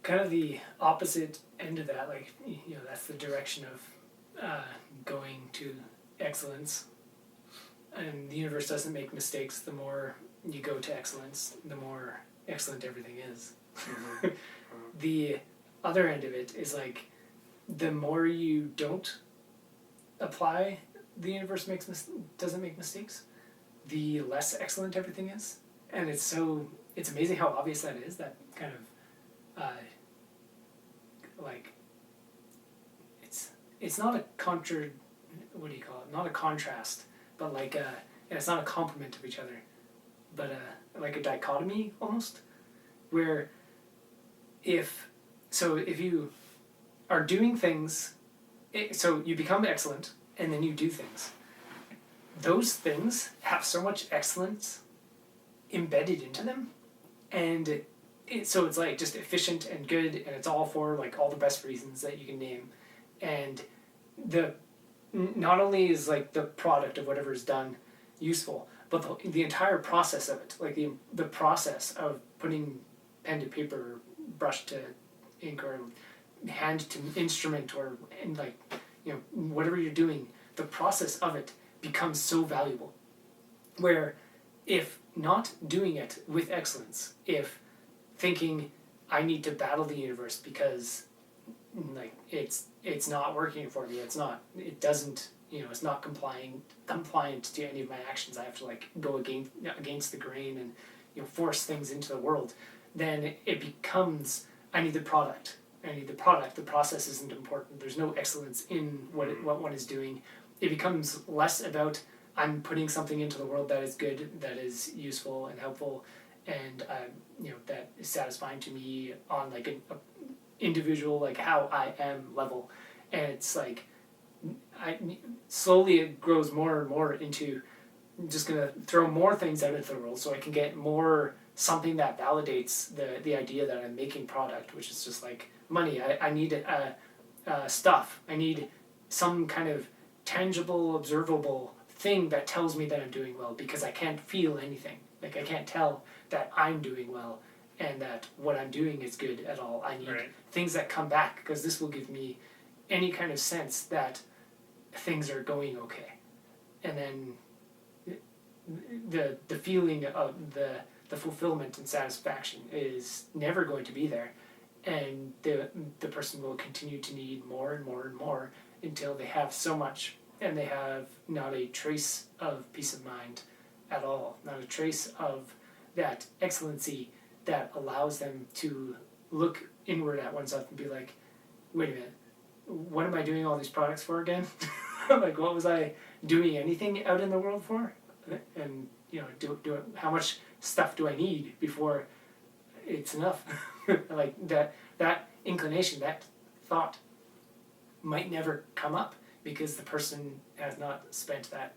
kind of the opposite end of that, like, that's the direction of going to excellence. And the universe doesn't make mistakes. The more you go to excellence, the more excellent everything is. Mm-hmm. The other end of it is like, the more you don't apply, the universe doesn't make mistakes, the less excellent everything is. And it's amazing how obvious that is, that kind of like, it's not a what do you call it, not a contrast, but like and it's not a complement of each other, but like a dichotomy almost, where if you are doing things, so you become excellent and then you do things, those things have so much excellence embedded into them, and so it's like just efficient and good, and it's all for like all the best reasons that you can name. And not only is like the product of whatever is done useful, but the entire process of it, like the process of putting pen to paper, brush to ink, or hand to instrument, or whatever you're doing, the process of it becomes so valuable. Where if not doing it with excellence, if thinking I need to battle the universe because like it's not working for me, it's not compliant to any of my actions, I have to like go against the grain and force things into the world, then it becomes I need the product. The process isn't important. There's no excellence in what one is doing. It becomes less about I'm putting something into the world that is good, that is useful and helpful, and that is satisfying to me on like an individual, like how I am level. And it's like slowly it grows more and more into just gonna throw more things out into the world so I can get more something that validates the idea that I'm making product, which is just like money. I need stuff. I need some kind of tangible, observable thing that tells me that I'm doing well, because I can't feel anything. Like I can't tell that I'm doing well and that what I'm doing is good at all. I need things that come back, because this will give me any kind of sense that things are going okay. And then the feeling of the fulfillment and satisfaction is never going to be there, and the person will continue to need more and more and more until they have so much and they have not a trace of peace of mind at all, not a trace of that excellency that allows them to look inward at oneself and be like, wait a minute, what am I doing all these products for again? Like, what was I doing anything out in the world for? And how much stuff do I need before it's enough? Like that inclination, that thought might never come up, because the person has not spent that,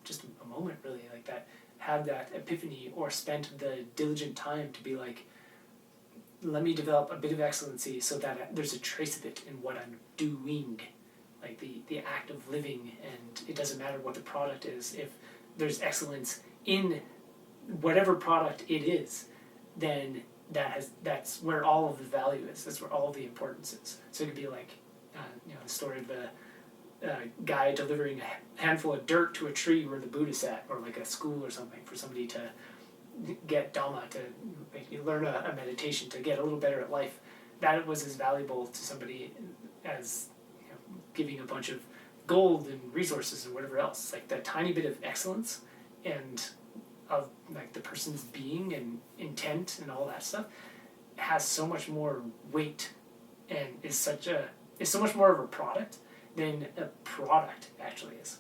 just a moment really, like that, had that epiphany, or spent the diligent time to be like, let me develop a bit of excellency so that there's a trace of it in what I'm doing, like the act of living. And it doesn't matter what the product is, if there's excellence in whatever product it is, then that's where all of the value is, that's where all of the importance is. So it could be like the story of the guy delivering a handful of dirt to a tree where the Buddha sat, or like a school or something, for somebody to get Dhamma, to learn a meditation, to get a little better at life. That was as valuable to somebody as giving a bunch of gold and resources and whatever else. It's like that tiny bit of excellence and of like the person's being and intent and all that stuff has so much more weight, and is so much more of a product than a product actually is.